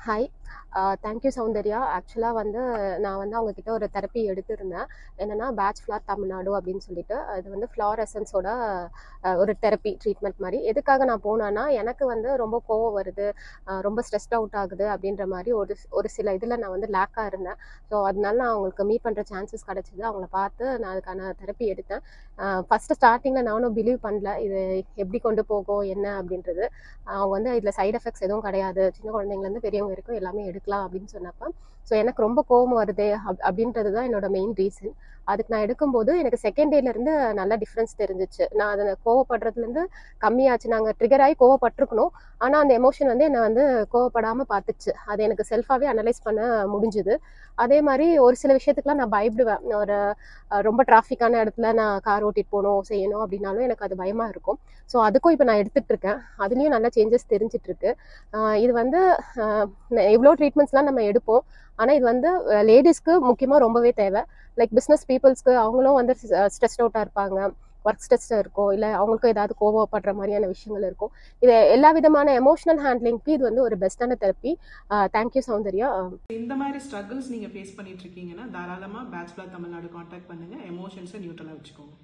Hi. Thank you Soundarya. ஆக்சுவலாக வந்து நான் வந்து அவங்கக்கிட்ட ஒரு தெரப்பி எடுத்திருந்தேன். என்னென்னா பேட்ச் ஃப்ளார் தமிழ்நாடு அப்படின்னு சொல்லிட்டு, அது வந்து ஃப்ளார் எசன்ஸோட ஒரு தெரப்பி ட்ரீட்மெண்ட் மாதிரி. எதுக்காக நான் போனேன்னா, எனக்கு வந்து ரொம்ப கோவம் வருது, ரொம்ப ஸ்ட்ரெஸ்ட் அவுட் ஆகுது அப்படின்ற மாதிரி ஒரு சில இதில் நான் வந்து லேக்காக இருந்தேன். ஸோ அதனால நான் அவங்களுக்கு மீட் பண்ணுற சான்சஸ் கிடச்சிது. அவங்கள பார்த்து நான் அதுக்கான தெரப்பி எடுத்தேன். ஃபஸ்ட்டு ஸ்டார்டிங்கில் நானும் பிலீவ் பண்ணல, இது எப்படி கொண்டு போகும் என்ன அப்படின்றது. அவங்க வந்து இதில் சைட் எஃபெக்ட்ஸ் எதுவும் கிடையாது, சின்ன குழந்தைங்கலேருந்து பெரியவங்க வரைக்கும் எல்லாமே எடுக்கலாம் அப்படின்னு சொன்னப்போ, ஸோ எனக்கு ரொம்ப கோவம் வருதே அப்படின்றது தான் என்னோட மெயின் ரீசன். அதுக்கு நான் எடுக்கும்போது எனக்கு செகண்ட் டேலேருந்து நல்ல டிஃப்ரென்ஸ் தெரிஞ்சிச்சு. நான் அதை கோவப்படுறதுலேருந்து கம்மியாச்சு. நாங்கள் ட்ரிகர் ஆகி கோவப்பட்டிருக்கணும், ஆனால் அந்த எமோஷன் வந்து என்னை வந்து கோவப்படாமல் பார்த்துச்சு. அதை எனக்கு செல்ஃபாகவே அனலைஸ் பண்ண முடிஞ்சுது. அதே மாதிரி ஒரு சில விஷயத்துக்குலாம் நான் பயப்படுவேன். ஒரு ரொம்ப டிராஃபிக்கான இடத்துல நான் கார் ஓட்டிட்டு போகணும் செய்யணும் அப்படின்னாலும் எனக்கு அது பயமாக இருக்கும். ஸோ அதுக்கும் இப்போ நான் எடுத்துகிட்டு இருக்கேன். அதுலேயும் நல்ல சேஞ்சஸ் தெரிஞ்சிட்ருக்கு. இது வந்து எவ்வளோ ட்ரீட்மெண்ட்ஸ்லாம் நம்ம எடுப்போம், ஆனால் இது வந்து லேடிஸ்க்கு முக்கியமாக ரொம்பவே தேவை. லைக் பிஸ்னஸ் பீப்புள்ஸ்க்கு அவங்களும் வந்து ஸ்ட்ரெஸ்ட் அவுட்டாக இருப்பாங்க, ஒர்க் ஸ்ட்ரெஸ்ஸாக இருக்கும், இல்லை அவங்களுக்கும் ஏதாவது கோவப்படுற மாதிரியான விஷயங்கள் இருக்கும். இது எல்லா விதமான எமோஷனல் ஹேண்ட்லிங்க்கு இது வந்து ஒரு பெஸ்ட்டான தெரப்பி. தேங்க்யூ சௌந்தர்யா. இந்த மாதிரி ஸ்ட்ரகிள்ஸ் நீங்கள் ஃபேஸ் பண்ணிட்டு இருக்கீங்கன்னா தாராளமாக பேட்ச் ஃப்ளார் தமிழ்நாடு காண்டாக்ட் பண்ணுங்கள். எமோஷன்ஸை நியூட்ரலாக வச்சுக்கோங்க.